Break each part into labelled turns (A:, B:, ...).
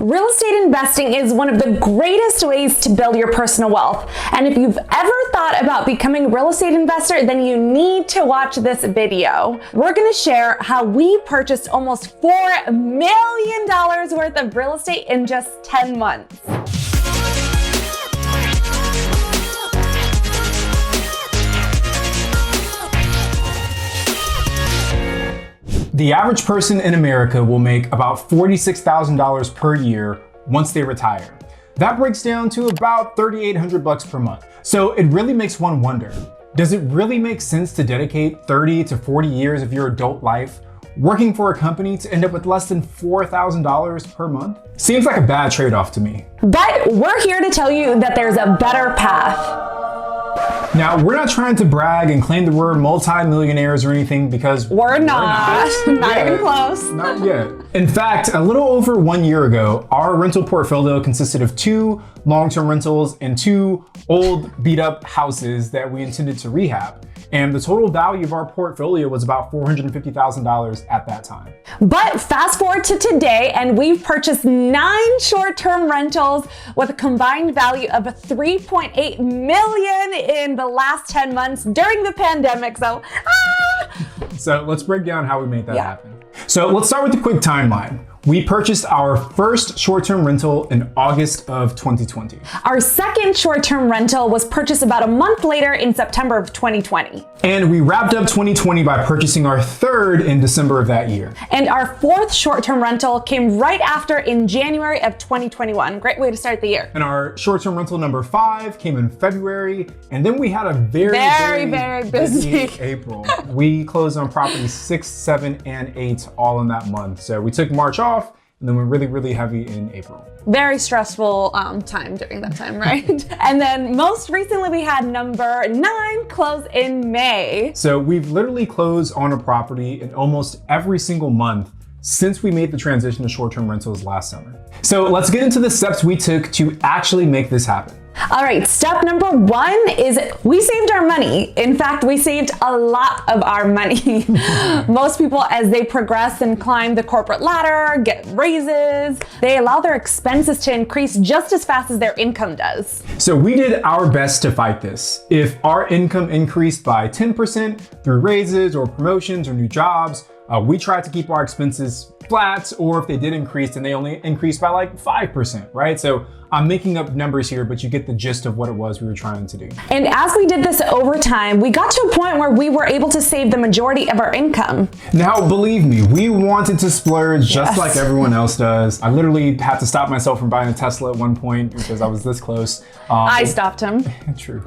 A: Real estate investing is one of the greatest ways to build your personal wealth. And if you've ever thought about becoming a real estate investor, then you need to watch this video. We're gonna share how we purchased almost $4 million worth of real estate in just 10 months.
B: The average person in America will make about $46,000 per year once they retire. That breaks down to about $3,800 per month. So it really makes one wonder, does it really make sense to dedicate 30 to 40 years of your adult life working for a company to end up with less than $4,000 per month? Seems like a bad trade-off to me.
A: But we're here to tell you that there's a better path.
B: Now, we're not trying to brag and claim that we're multi-millionaires or anything, because
A: we're not. Not even close.
B: Not yet. In fact, a little over 1 year ago, our rental portfolio consisted of 2 long-term rentals and 2 old beat-up houses that we intended to rehab. And the total value of our portfolio was about $450,000 at that time.
A: But fast forward to today, and we've purchased 9 short-term rentals with a combined value of $3.8 million in the last 10 months during the pandemic. So
B: let's break down how we made that happen. So let's start with a quick timeline. We purchased our first short-term rental in August of 2020.
A: Our second short-term rental was purchased about a month later in September of 2020.
B: And we wrapped up 2020 by purchasing our third in December of that year.
A: And our fourth short-term rental came right after in January of 2021. Great way to start the year.
B: And our short-term rental number 5 came in February. And then we had a very busy April. We closed on properties 6, 7, and 8 all in that month. So we took March off, and then we're really heavy in April.
A: Very stressful time during that time, right? And then most recently we had number 9 close in May.
B: So we've literally closed on a property in almost every single month since we made the transition to short-term rentals last summer. So let's get into the steps we took to actually make this happen.
A: All right, step number 1 is we saved our money. In fact, we saved a lot of our money. Most people, as they progress and climb the corporate ladder, get raises, they allow their expenses to increase just as fast as their income does.
B: So we did our best to fight this. If our income increased by 10% through raises or promotions or new jobs, we tried to keep our expenses flat, or if they did increase, then they only increased by like 5%, right? So I'm making up numbers here, but you get the gist of what it was we were trying to do.
A: And as we did this over time, we got to a point where we were able to save the majority of our income.
B: Now, believe me, we wanted to splurge just like everyone else does. I literally had to stop myself from buying a Tesla at one point because I was this close.
A: I stopped him.
B: True.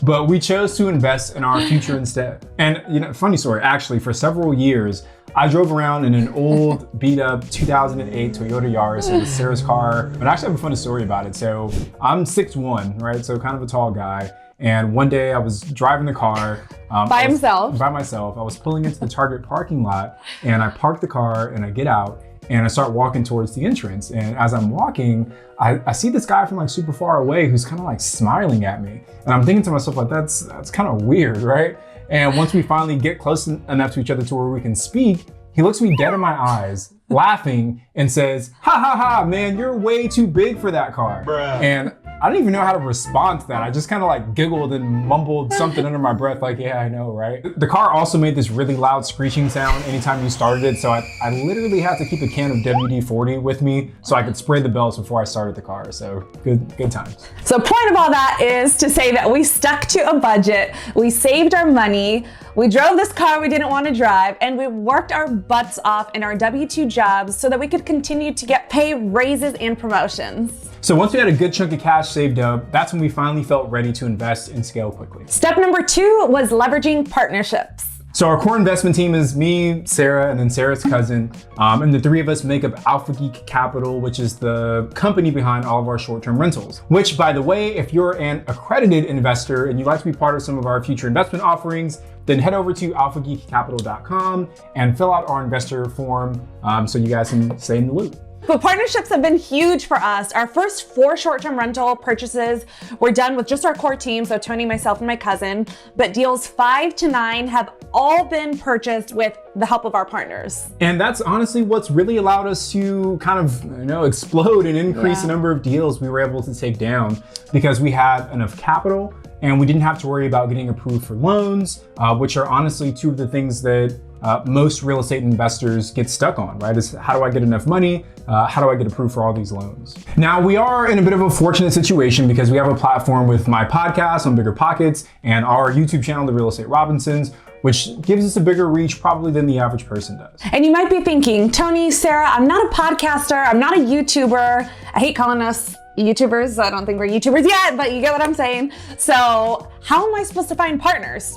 B: But we chose to invest in our future instead. And you know, funny story, actually, for several years, I drove around in an old beat up 2008 Toyota Yaris. It was Sarah's car, but I actually have a funny story about it. So I'm 6'1", right? So kind of a tall guy. And one day I was driving the car.
A: By myself.
B: I was pulling into the Target parking lot, and I parked the car and I get out and I start walking towards the entrance. And as I'm walking, I see this guy from like super far away who's kind of like smiling at me. And I'm thinking to myself, like, that's kind of weird, right? And once we finally get close enough to each other to where we can speak, he looks me dead in my eyes, laughing, and says, "Ha ha ha, man, you're way too big for that car." Bruh. And I didn't even know how to respond to that. I just kind of like giggled and mumbled something under my breath, like, yeah, I know, right? The car also made this really loud screeching sound anytime you started it. So I literally had to keep a can of WD-40 with me so I could spray the bells before I started the car. So good times.
A: So point of all that is to say that we stuck to a budget, we saved our money, we drove this car we didn't want to drive, and we worked our butts off in our W-2 jobs so that we could continue to get pay raises and promotions.
B: So once we had a good chunk of cash saved up, that's when we finally felt ready to invest and scale quickly.
A: Step number 2 was leveraging partnerships.
B: So our core investment team is me, Sarah, and then Sarah's cousin. And the 3 of us make up Alpha Geek Capital, which is the company behind all of our short-term rentals. Which, by the way, if you're an accredited investor and you'd like to be part of some of our future investment offerings, then head over to alphageekcapital.com and fill out our investor form so you guys can stay in the loop.
A: But partnerships have been huge for us. Our first 4 short-term rental purchases were done with just our core team, so Tony, myself, and my cousin. But deals 5 to 9 have all been purchased with the help of our partners.
B: And that's honestly what's really allowed us to kind of, explode and increase the number of deals we were able to take down, because we had enough capital and we didn't have to worry about getting approved for loans, which are honestly 2 of the things that most real estate investors get stuck on, right? Is how do I get enough money? How do I get approved for all these loans? Now, we are in a bit of a fortunate situation because we have a platform with my podcast on Bigger Pockets and our YouTube channel, The Real Estate Robinsons, which gives us a bigger reach probably than the average person does.
A: And you might be thinking, Tony, Sarah, I'm not a podcaster, I'm not a YouTuber. I hate calling us YouTubers. I don't think we're YouTubers yet, but you get what I'm saying. So how am I supposed to find partners?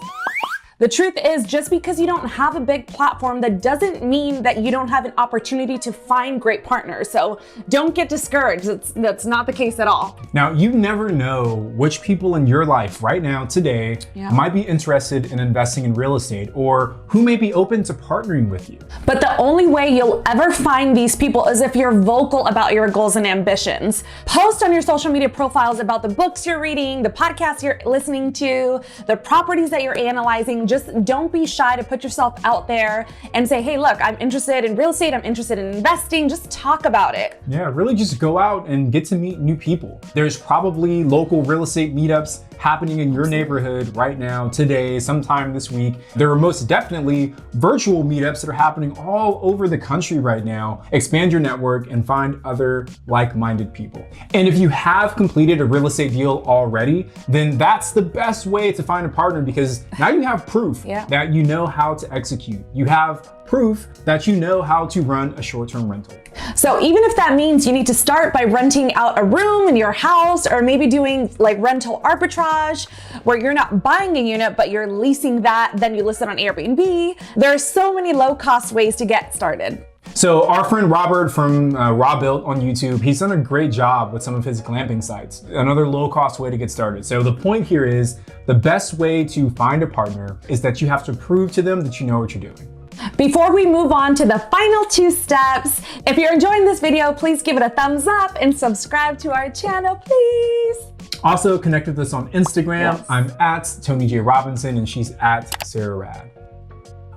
A: The truth is, just because you don't have a big platform, that doesn't mean that you don't have an opportunity to find great partners. So don't get discouraged. That's not the case at all.
B: Now, you never know which people in your life right now, today, might be interested in investing in real estate, or who may be open to partnering with you.
A: But the only way you'll ever find these people is if you're vocal about your goals and ambitions. Post on your social media profiles about the books you're reading, the podcasts you're listening to, the properties that you're analyzing. Just don't be shy to put yourself out there and say, hey, look, I'm interested in real estate. I'm interested in investing. Just talk about it.
B: Yeah, really just go out and get to meet new people. There's probably local real estate meetups happening in your neighborhood right now, today, sometime this week. There are most definitely virtual meetups that are happening all over the country right now. Expand your network and find other like-minded people. And if you have completed a real estate deal already, then that's the best way to find a partner, because now you have proof that you know how to execute. You have proof that you know how to run a short-term rental.
A: So even if that means you need to start by renting out a room in your house, or maybe doing like rental arbitrage where you're not buying a unit, but you're leasing that, then you list it on Airbnb. There are so many low-cost ways to get started.
B: So our friend Robert from Raw Built on YouTube, he's done a great job with some of his glamping sites. Another low-cost way to get started. So the point here is, the best way to find a partner is that you have to prove to them that you know what you're doing.
A: Before we move on to the final 2 steps, if you're enjoying this video, please give it a thumbs up and subscribe to our channel, please.
B: Also connect with us on Instagram. Yes. I'm at Tony J. Robinson and she's at Sarah Rad.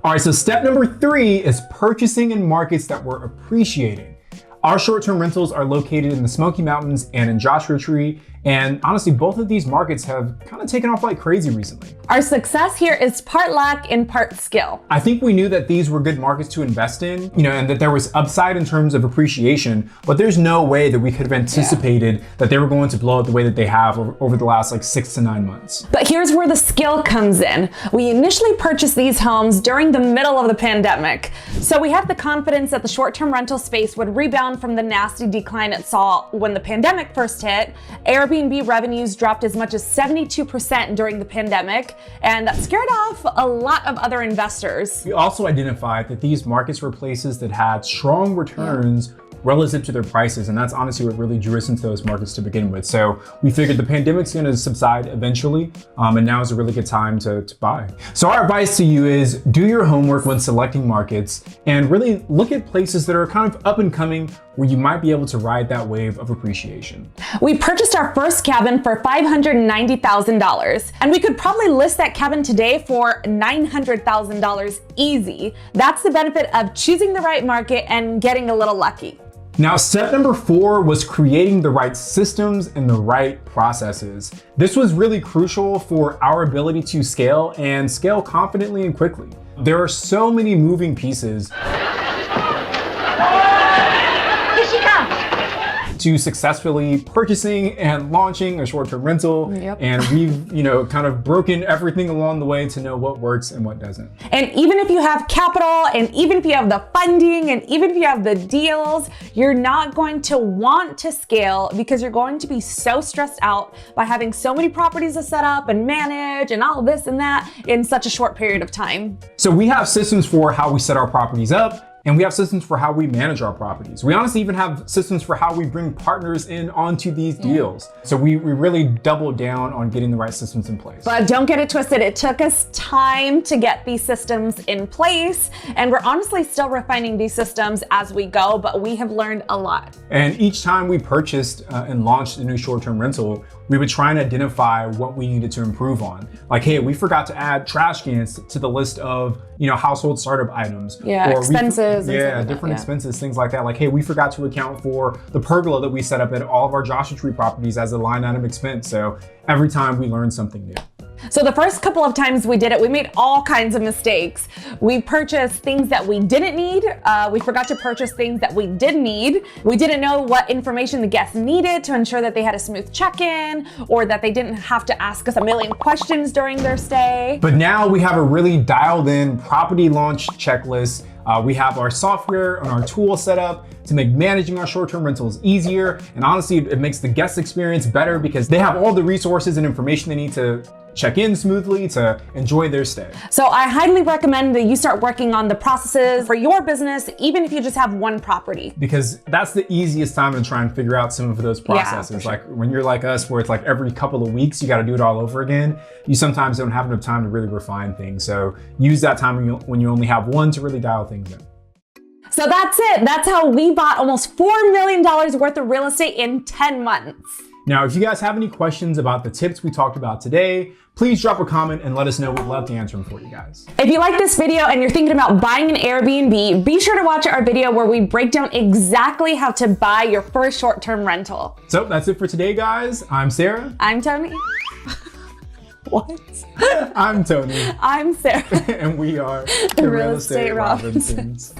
B: All right, so step number 3 is purchasing in markets that we're appreciating. Our short-term rentals are located in the Smoky Mountains and in Joshua Tree. And honestly, both of these markets have kind of taken off like crazy recently.
A: Our success here is part luck and part skill.
B: I think we knew that these were good markets to invest in, and that there was upside in terms of appreciation, but there's no way that we could have anticipated that they were going to blow up the way that they have over the last like 6 to 9 months.
A: But here's where the skill comes in. We initially purchased these homes during the middle of the pandemic. So we have the confidence that the short-term rental space would rebound from the nasty decline it saw when the pandemic first hit. Airbnb revenues dropped as much as 72% during the pandemic, and that scared off a lot of other investors.
B: We also identified that these markets were places that had strong returns relative to their prices, and that's honestly what really drew us into those markets to begin with. So we figured the pandemic's going to subside eventually, and now is a really good time to buy. So our advice to you is do your homework when selecting markets and really look at places that are kind of up and coming, where you might be able to ride that wave of appreciation.
A: We purchased our first cabin for $590,000, and we could probably list that cabin today for $900,000 easy. That's the benefit of choosing the right market and getting a little lucky.
B: Now, step number 4 was creating the right systems and the right processes. This was really crucial for our ability to scale and scale confidently and quickly. There are so many moving pieces to successfully purchasing and launching a short-term rental. And we've, kind of broken everything along the way to know what works and what doesn't.
A: And even if you have capital, and even if you have the funding, and even if you have the deals, you're not going to want to scale because you're going to be so stressed out by having so many properties to set up and manage and all this and that in such a short period of time.
B: So we have systems for how we set our properties up And we have systems for how we manage our properties. We honestly even have systems for how we bring partners in onto these deals. So we really doubled down on getting the right systems in place.
A: But don't get it twisted. It took us time to get these systems in place. And we're honestly still refining these systems as we go, but we have learned a lot.
B: And each time we purchased and launched a new short-term rental, we would try and identify what we needed to improve on. Like, hey, we forgot to add trash cans to the list of, household startup items.
A: Yeah,
B: or
A: expenses.
B: Different expenses, things like that. Like, hey, we forgot to account for the pergola that we set up at all of our Joshua Tree properties as a line item expense. So every time we learn something new.
A: So the first couple of times we did it, we made all kinds of mistakes. We purchased things that we didn't need. We forgot to purchase things that we did need. We didn't know what information the guests needed to ensure that they had a smooth check-in or that they didn't have to ask us a million questions during their stay.
B: But now we have a really dialed in property launch checklist. We have our software and our tool set up to make managing our short-term rentals easier. And honestly, it makes the guest experience better because they have all the resources and information they need to check in smoothly to enjoy their stay.
A: So I highly recommend that you start working on the processes for your business, even if you just have one property.
B: Because that's the easiest time to try and figure out some of those processes.
A: Yeah, for sure.
B: Like when you're like us, where it's like every couple of weeks, you got to do it all over again. You sometimes don't have enough time to really refine things. So use that time when you only have one to really dial things in.
A: So that's it. That's how we bought almost $4 million worth of real estate in 10 months.
B: Now, if you guys have any questions about the tips we talked about today, please drop a comment and let us know. We'd love to answer them for you guys.
A: If you like this video and you're thinking about buying an Airbnb, be sure to watch our video where we break down exactly how to buy your first short-term rental.
B: So that's it for today, guys. I'm Sarah.
A: I'm Tony. What?
B: I'm Tony.
A: I'm Sarah.
B: And we are
A: the Real Estate Robinsons.